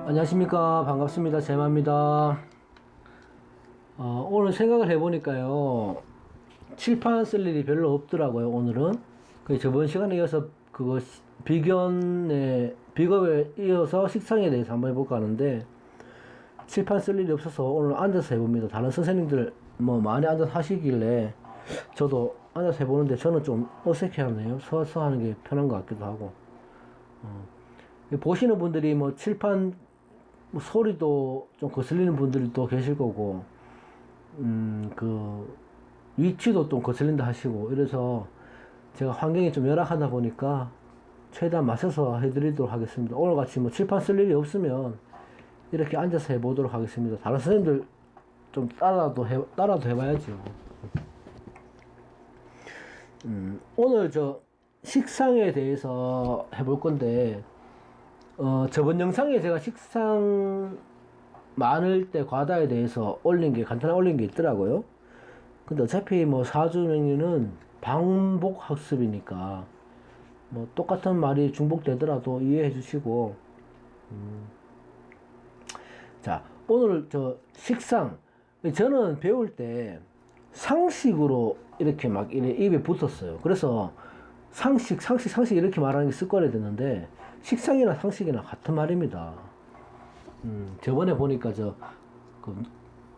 안녕하십니까. 반갑습니다. 제마입니다. 오늘 생각을 해보니까요, 칠판 쓸 일이 별로 없더라고요. 오늘은 저번 시간에 이어서 비겁에 이어서 식상에 대해서 한번 해볼까 하는데, 칠판 쓸 일이 없어서 오늘 앉아서 해봅니다. 다른 선생님들 많이 앉아서 하시길래 저도 앉아서 해보는데 저는 좀 어색해하네요. 서서 하는 게 편한 것 같기도 하고. 보시는 분들이 칠판 소리도 좀 거슬리는 분들이 또 계실 거고, 위치도 좀 거슬린다 하시고, 이래서 제가 환경이 좀 열악하다 보니까 최대한 맞춰서 해드리도록 하겠습니다. 오늘 같이 칠판 쓸 일이 없으면 이렇게 앉아서 해보도록 하겠습니다. 다른 선생님들 좀 따라도 해봐야죠. 오늘 식상에 대해서 해볼 건데, 저번 영상에 제가 식상 많을 때 과다에 대해서 간단하게 올린 게 있더라고요. 근데 어차피 4주 명리는 반복 학습이니까, 똑같은 말이 중복되더라도 이해해 주시고, 자, 오늘 식상. 저는 배울 때 상식으로 이렇게 입에 붙었어요. 그래서 상식 이렇게 말하는 게 습관이 됐는데, 식상이나 상식이나 같은 말입니다. 저번에 보니까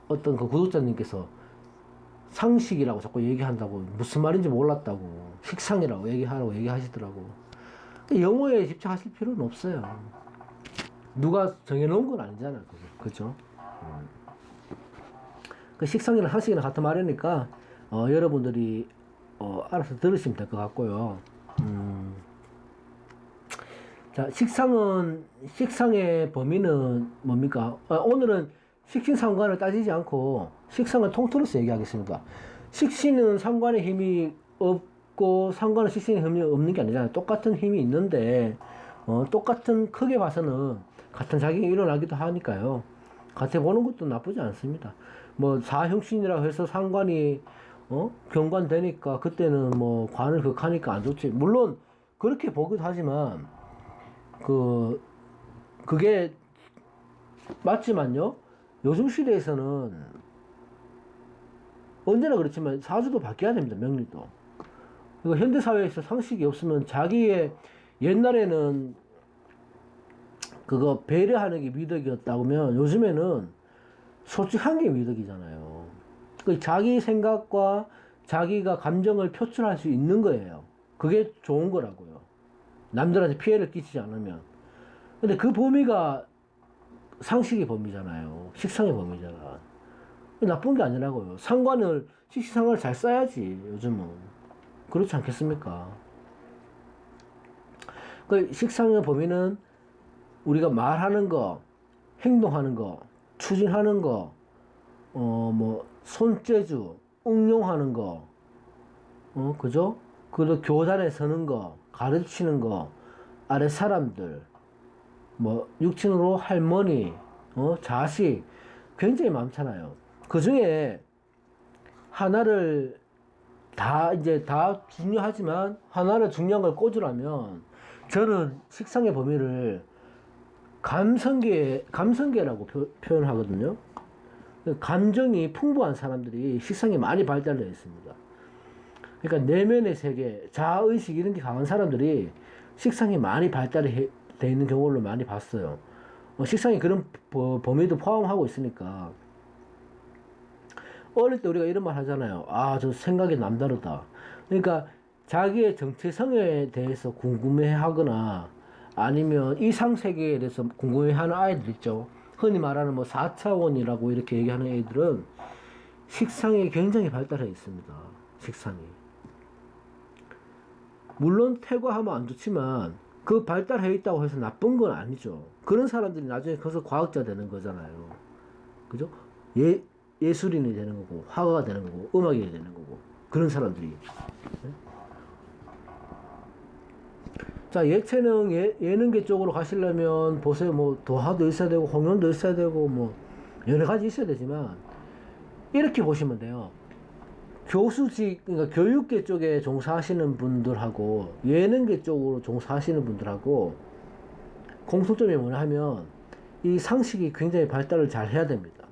어떤 구독자님께서 상식이라고 자꾸 얘기한다고 무슨 말인지 몰랐다고 식상이라고 얘기하시더라고. 영어에 집착하실 필요는 없어요. 누가 정해놓은 건 아니잖아요. 그죠? 식상이나 상식이나 같은 말이니까 여러분들이 알아서 들으시면 될 것 같고요. 자, 식상의 범위는 뭡니까? 오늘은 식신상관을 따지지 않고 식상을 통틀어서 얘기하겠습니다. 식신은 상관의 힘이 없고 상관은 식신의 힘이 없는 게 아니잖아요. 똑같은 힘이 있는데 똑같은 크게 봐서는 같은 작용이 일어나기도 하니까요. 같이 보는 것도 나쁘지 않습니다. 사형신이라고 해서 상관이 경관되니까 그때는 관을 극하니까 안 좋지. 물론 그렇게 보기도 하지만 그게 맞지만요. 요즘 시대에서는 언제나 그렇지만 사주도 바뀌어야 됩니다. 명리도. 현대사회에서 상식이 없으면 옛날에는 배려하는 게 미덕이었다면 요즘에는 솔직한 게 미덕이잖아요. 자기 생각과 자기가 감정을 표출할 수 있는 거예요. 그게 좋은 거라고요. 남들한테 피해를 끼치지 않으면. 근데 그 범위가 상식의 범위잖아요. 식상의 범위잖아. 나쁜 게 아니라고요. 식신상관을 잘 써야지, 요즘은. 그렇지 않겠습니까? 식상의 범위는 우리가 말하는 거, 행동하는 거, 추진하는 거, 손재주, 응용하는 거, 그죠? 그리고 교단에 서는 거, 가르치는 거, 아래 사람들, 육친으로 할머니, 자식, 굉장히 많잖아요. 그 중에 하나를 다 중요하지만 하나를 중요한 걸 꽂으라면 저는 식상의 범위를 감성계라고 표현하거든요. 감정이 풍부한 사람들이 식상이 많이 발달되어 있습니다. 그러니까 내면의 세계, 자아의식 이런 게 강한 사람들이 식상이 많이 발달되어 있는 경우를 많이 봤어요. 식상이 그런 범위도 포함하고 있으니까. 어릴 때 우리가 이런 말 하잖아요. 저 생각이 남다르다. 그러니까 자기의 정체성에 대해서 궁금해하거나 아니면 이상세계에 대해서 궁금해하는 아이들 있죠. 흔히 말하는 4차원이라고 이렇게 얘기하는 애들은 식상이 굉장히 발달해 있습니다. 식상이. 물론 퇴과하면 안 좋지만 그 발달해 있다고 해서 나쁜 건 아니죠. 그런 사람들이 나중에 커서 과학자 되는 거잖아요. 그죠? 예술인이 되는 거고, 화가가 되는 거고, 음악인이 되는 거고, 그런 사람들이. 네? 자, 예체능, 예능계 쪽으로 가시려면, 보세요. 도화도 있어야 되고, 홍연도 있어야 되고, 여러 가지 있어야 되지만, 이렇게 보시면 돼요. 그러니까 교육계 쪽에 종사하시는 분들하고, 예능계 쪽으로 종사하시는 분들하고, 공통점이 뭐냐 하면, 이 상식이 굉장히 발달을 잘 해야 됩니다.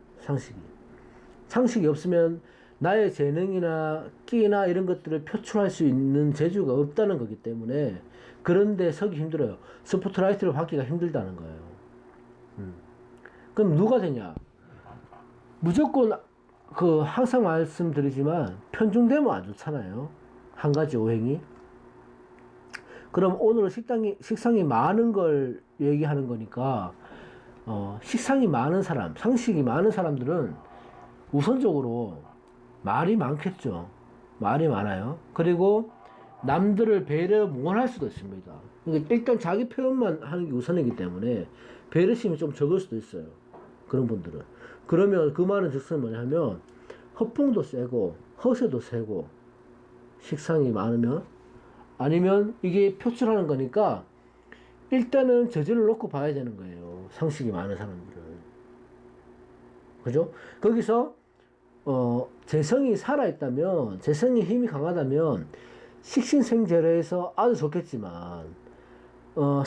상식이 없으면 나의 재능이나 끼나 이런 것들을 표출할 수 있는 재주가 없다는 거기 때문에 그런데 서기 힘들어요. 스포트라이트를 받기가 힘들다는 거예요. 그럼 누가 되냐? 무조건 항상 말씀드리지만 편중되면 안 좋잖아요. 한 가지 오행이. 그럼 오늘은 식상이 많은 걸 얘기하는 거니까 식상이 많은 사람, 상식이 많은 사람들은 우선적으로 말이 많겠죠. 말이 많아요. 그리고 남들을 배려 못할 수도 있습니다. 그러니까 일단 자기 표현만 하는 게 우선이기 때문에 배려심이 좀 적을 수도 있어요. 그런 분들은. 그러면 그 말은 즉슨 뭐냐면 허풍도 세고 허세도 세고 식상이 많으면 아니면 이게 표출하는 거니까 일단은 저질을 놓고 봐야 되는 거예요. 상식이 많은 사람들은. 그죠? 거기서 재성이 살아있다면 재성이 힘이 강하다면 식신생재래에서 아주 좋겠지만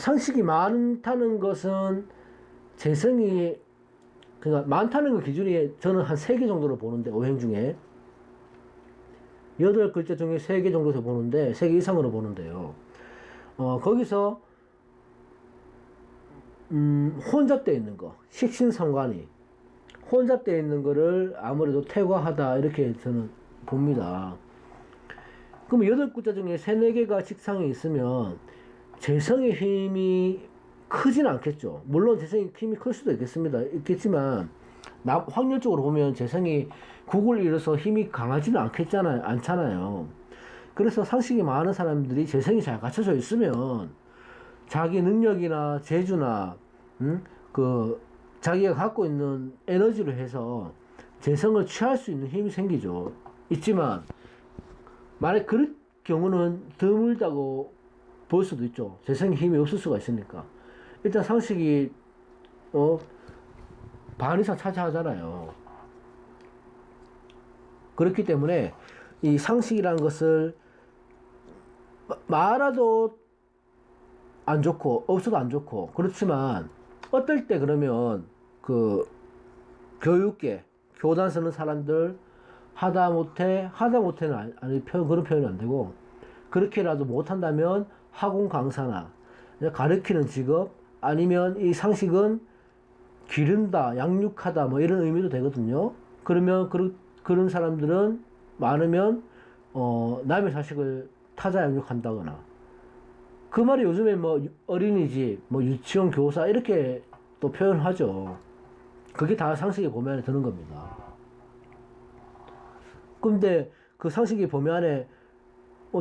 상식이 많다는 것은 재성이 그러니까 많다는 거 기준이 저는 한 3개 정도로 보는데 오행 중에 8글자 중에 3개 정도에서 보는데 3개 이상으로 보는데요. 거기서 혼잡되어 있는 거 식신상관이 혼잡되어 있는 거를 아무래도 퇴과하다 이렇게 저는 봅니다. 그럼 8글자 중에 3, 4개가 식상에 있으면 재성의 힘이 크진 않겠죠. 물론 재성이 힘이 클 수도 있겠지만 확률적으로 보면 재성이 국을 이뤄서 힘이 강하지는 않잖아요. 그래서 상식이 많은 사람들이 재성이 잘 갖춰져 있으면 자기 능력이나 재주나 자기가 갖고 있는 에너지로 해서 재성을 취할 수 있는 힘이 생기죠. 있지만 만약 그럴 경우는 드물다고 볼 수도 있죠. 재성의 힘이 없을 수가 있으니까. 일단 상식이 반 이상 차지하잖아요. 그렇기 때문에 이 상식이라는 것을 많아도 안 좋고 없어도 안 좋고 그렇지만 어떨 때 그러면 교육계 교단 쓰는 사람들 하다못해는 그런 표현이 안 되고 그렇게라도 못한다면 학원 강사나 가르치는 직업 아니면 이 상식은 기른다 양육하다 뭐 이런 의미도 되거든요. 그러면 그런 사람들은 많으면 남의 자식을 타자 양육한다거나 그 말이 요즘에 뭐 어린이집 뭐 유치원 교사 이렇게 또 표현하죠. 그게 다 상식의 범위 안에 드는 겁니다. 근데 그 상식의 범위 안에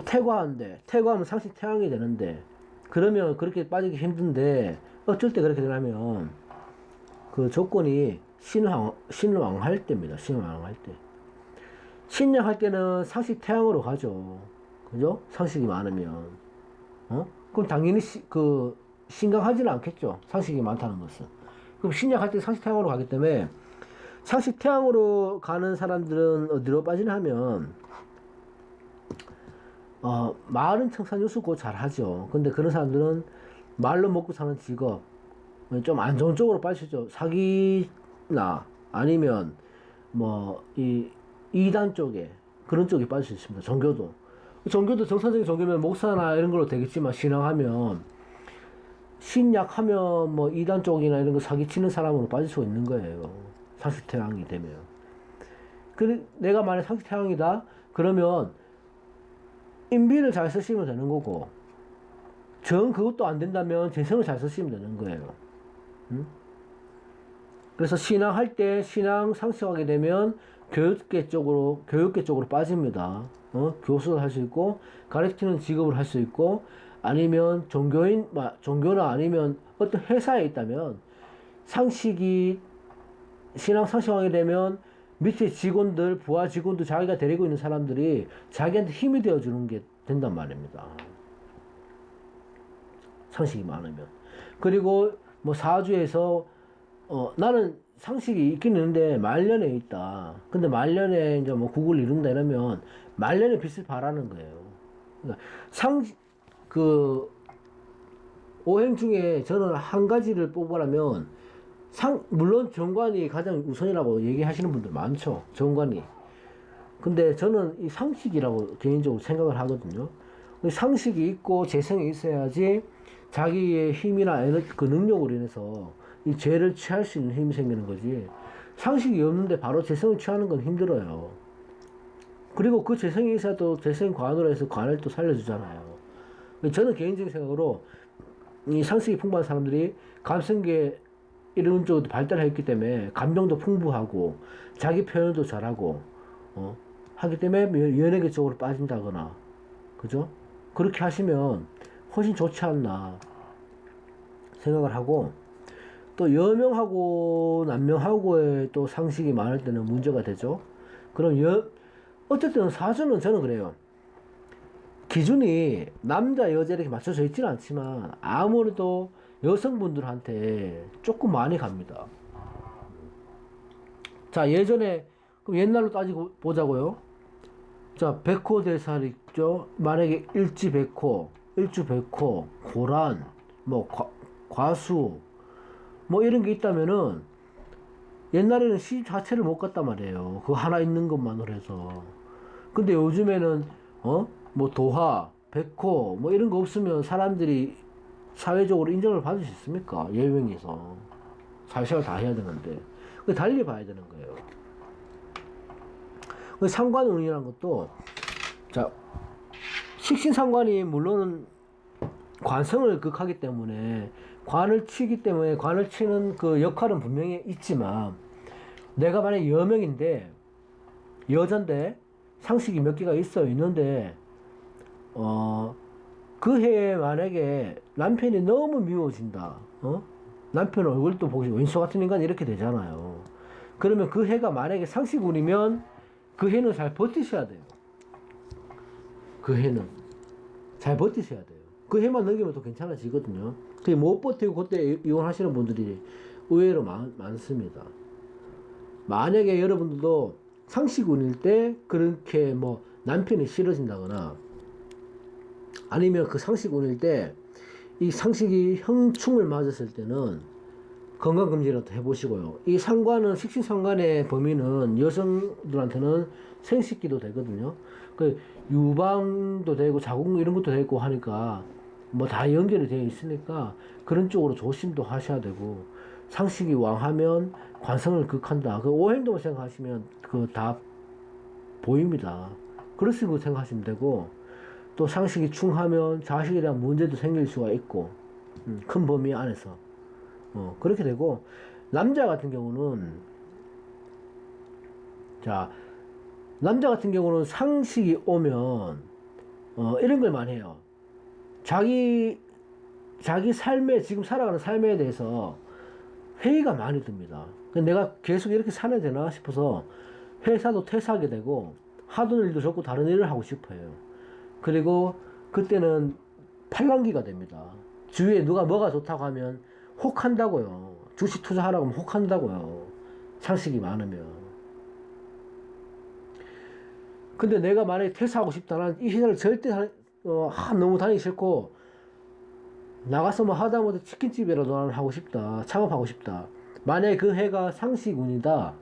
퇴과하면 상식 태양이 되는데 그러면 그렇게 빠지기 힘든데 어쩔 때 그렇게 되냐면 그 조건이 신왕할 때입니다. 신왕할 때. 신약할 때는 상식 태양으로 가죠. 그죠? 상식이 많으면. 그럼 당연히 신강하지는 않겠죠. 상식이 많다는 것은. 그럼 신약할 때 상식 태양으로 가기 때문에 상식 태양으로 가는 사람들은 어디로 빠지나 하면 말은 청산유수고 잘하죠. 근데 그런 사람들은 말로 먹고 사는 직업 좀 안 좋은 쪽으로 빠지죠. 사기나 아니면 뭐 이단 쪽에 그런 쪽에 빠질 수 있습니다. 종교도 정상적인 종교면 목사나 이런 걸로 되겠지만 신약하면 뭐 이단 쪽이나 이런 거 사기치는 사람으로 빠질 수 있는 거예요. 상식태양이 되면. 내가 만약 상식태양이다 그러면 인비를 잘 쓰시면 되는 거고 그것도 안 된다면 재성을 잘 쓰시면 되는 거예요. 그래서 신앙할 때 신앙 상식하게 되면 교육계 쪽으로 빠집니다. 교수를 할 수 있고 가르치는 직업을 할 수 있고 아니면 종교나 아니면 어떤 회사에 있다면 신앙 상식하게 되면 밑에 직원들, 부하 직원들 자기가 데리고 있는 사람들이 자기한테 힘이 되어주는 게 된단 말입니다. 상식이 많으면. 그리고 뭐 사주에서 나는 상식이 있긴 있는데 말년에 있다. 근데 말년에 이제 뭐 국을 이룬다 이러면 말년에 빛을 발하는 거예요. 그러니까 오행 중에 저는 한 가지를 뽑으라면 물론 정관이 가장 우선이라고 얘기하시는 분들 많죠. 정관이. 근데 저는 이 상식이라고 개인적으로 생각을 하거든요. 상식이 있고 재성이 있어야지 자기의 힘이나 그 능력으로 인해서 이 죄를 취할 수 있는 힘이 생기는 거지. 상식이 없는데 바로 재성을 취하는 건 힘들어요. 그리고 그 재성이 있어야 또 재성 관으로 해서 관을 또 살려주잖아요. 저는 개인적인 생각으로 이 상식이 풍부한 사람들이 감성계 이런 쪽도 발달했기 때문에 감정도 풍부하고 자기 표현도 잘하고 하기 때문에 연예계 쪽으로 빠진다거나 그죠? 그렇게 하시면 훨씬 좋지 않나 생각을 하고, 또 여명하고 남명하고의 또 상식이 많을 때는 문제가 되죠. 그럼 어쨌든 사주는 저는 그래요. 기준이 남자 여자 이렇게 맞춰져 있지는 않지만 아무래도 여성분들한테 조금 많이 갑니다. 자, 예전에 그럼 옛날로 따지고 보자고요. 자, 백호대살 있죠. 만약에 일지백호, 일주백호, 고란, 뭐 과수 뭐 이런 게 있다면은 옛날에는 시집 자체를 못 갔단 말이에요. 그거 하나 있는 것만으로 해서. 근데 요즘에는 뭐 도화, 백호 뭐 이런 거 없으면 사람들이 사회적으로 인정을 받을 수 있습니까? 예명에서 사회생활 다 해야 되는데 그 달리 봐야 되는 거예요. 그 상관운이라는 것도 자 식신상관이 물론 관성을 극하기 때문에 관을 치기 때문에 관을 치는 그 역할은 분명히 있지만, 내가 만약에 여명인데 여잔데 상식이 몇 개가 있는데 그 해에 만약에 남편이 너무 미워진다. 남편 얼굴도 보기 왼수 같은 인간 이렇게 되잖아요. 그러면 그 해가 만약에 상식운이면 그 해는 잘 버티셔야 돼요. 그 해는 잘 버티셔야 돼요. 그 해만 넘기면 또 괜찮아지거든요. 그게 못 버티고 그때 이혼하시는 분들이 의외로 많습니다. 만약에 여러분들도 상식운일 때 그렇게 뭐 남편이 싫어진다거나 아니면 그 상식운일 때 이 상식이 형충을 맞았을 때는 건강검진이라도 해보시고요. 이 상관은 식신상관의 범위는 여성들한테는 생식기도 되거든요. 그 유방도 되고 자궁 이런 것도 되고 하니까 뭐 다 연결이 되어 있으니까 그런 쪽으로 조심도 하셔야 되고, 상식이 왕하면 관성을 극한다. 그 오행도만 생각하시면 그 다 보입니다. 그런 식으로 생각하시면 되고, 또 상식이 충하면 자식에 대한 문제도 생길 수가 있고 큰 범위 안에서 그렇게 되고, 남자 같은 경우는 자 남자 같은 경우는 상식이 오면 이런 걸 많이 해요. 자기 삶에 지금 살아가는 삶에 대해서 회의가 많이 듭니다. 내가 계속 이렇게 살아야 되나 싶어서 회사도 퇴사하게 되고 하던 일도 접고 다른 일을 하고 싶어요. 그리고 그때는 팔랑귀가 됩니다. 주위에 누가 뭐가 좋다고 하면 혹한다고요. 주식 투자하라고 하면 혹한다고요. 상식이 많으면. 근데 내가 만약에 퇴사하고 싶다. 난 이 회사를 절대 너무 다니기 싫고 나가서 뭐 하다못해 치킨집이라도 나는 하고 싶다. 창업하고 싶다. 만약에 그 해가 상식운이다.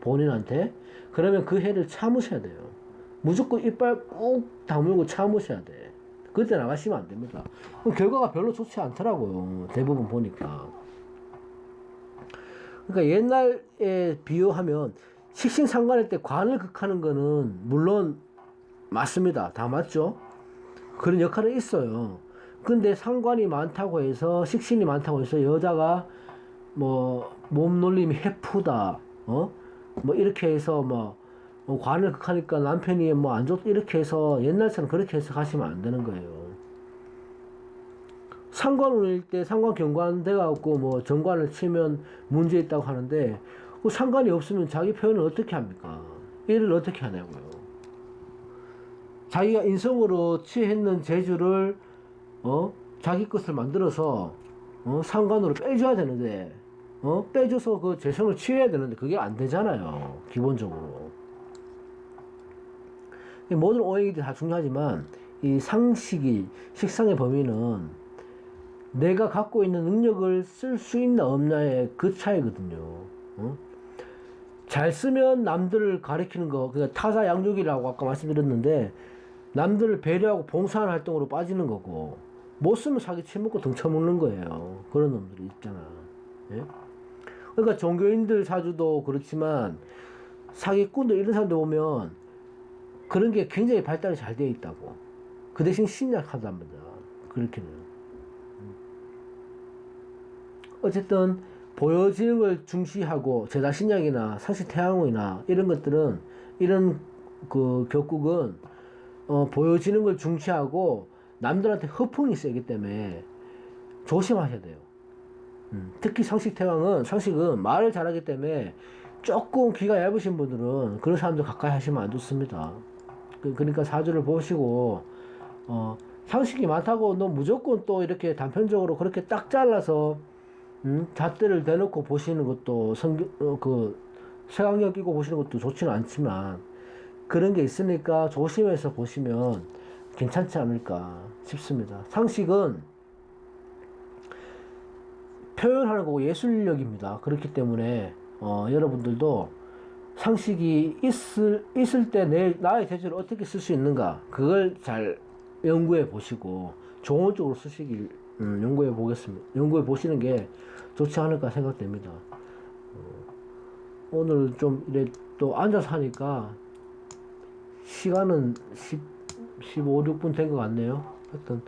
본인한테. 그러면 그 해를 참으셔야 돼요. 무조건 이빨 꾹 다물고 참으셔야 돼. 그때 나가시면 안 됩니다. 결과가 별로 좋지 않더라고요. 대부분 보니까. 그러니까 옛날에 비유하면 식신상관일 때 관을 극하는 거는 물론 맞습니다. 다 맞죠? 그런 역할은 있어요. 근데 상관이 많다고 해서 식신이 많다고 해서 여자가 뭐 몸놀림이 해프다. 뭐 이렇게 해서 뭐 관을 극하니까 남편이 뭐 안 좋다 이렇게 해서 옛날처럼 그렇게 해서 가시면 안 되는 거예요. 상관운일 때 상관 경관 돼갖고 뭐 정관을 치면 문제 있다고 하는데 그 상관이 없으면 자기 표현을 어떻게 합니까? 일을 어떻게 하냐고요. 자기가 인성으로 취했는 재주를 자기 것을 만들어서 상관으로 빼줘야 되는데 빼줘서 그 재성을 취해야 되는데 그게 안 되잖아요. 기본적으로. 모든 오행이 다 중요하지만 이 상식이 식상의 범위는 내가 갖고 있는 능력을 쓸 수 있나 없나의 그 차이거든요. 어? 잘 쓰면 남들을 가리키는 거, 그러니까 타사 양육이라고 아까 말씀드렸는데, 남들을 배려하고 봉사하는 활동으로 빠지는 거고, 못 쓰면 사기 치먹고 등쳐먹는 거예요. 그런 놈들이 있잖아. 예? 그러니까 종교인들 사주도 그렇지만, 사기꾼들 이런 사람들 보면, 그런 게 굉장히 발달이 잘 되어 있다고. 그 대신 신약하단 말이야. 그렇게는. 어쨌든, 보여지는 걸 중시하고, 제다 신약이나 상시 태양호이나 이런 것들은, 이런 그 격국은, 보여지는 걸 중시하고, 남들한테 허풍이 세기 때문에 조심하셔야 돼요. 특히 상식은 말을 잘하기 때문에 조금 귀가 얇으신 분들은 그런 사람들 가까이 하시면 안 좋습니다. 그러니까 사주를 보시고, 상식이 많다고 너 무조건 또 이렇게 단편적으로 그렇게 딱 잘라서, 잣대를 대놓고 보시는 것도 색안경 끼고 보시는 것도 좋지는 않지만, 그런 게 있으니까 조심해서 보시면 괜찮지 않을까 싶습니다. 상식은 표현하는 거고 예술력입니다. 그렇기 때문에 여러분들도 상식이 있을 때 나의 재주를 어떻게 쓸 수 있는가, 그걸 잘 연구해 보시고 좋은 쪽으로 쓰시길 연구해 보겠습니다. 연구해 보시는 게 좋지 않을까 생각됩니다. 오늘 좀 이래 또 앉아서 하니까 시간은 15, 16분 된 것 같네요. 하여튼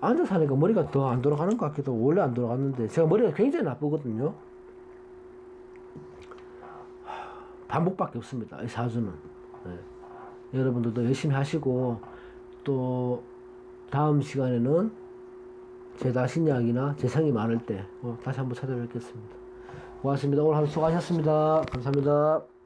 앉아서 하니까 머리가 더 안 돌아가는 것 같기도 하고, 원래 안 돌아갔는데 제가 머리가 굉장히 나쁘거든요. 반복밖에 없습니다, 이 사주는. 네. 여러분들도 열심히 하시고, 또 다음 시간에는 제다 신약이나 재성이 많을 때 다시 한번 찾아뵙겠습니다. 고맙습니다. 오늘 하루 수고하셨습니다. 감사합니다.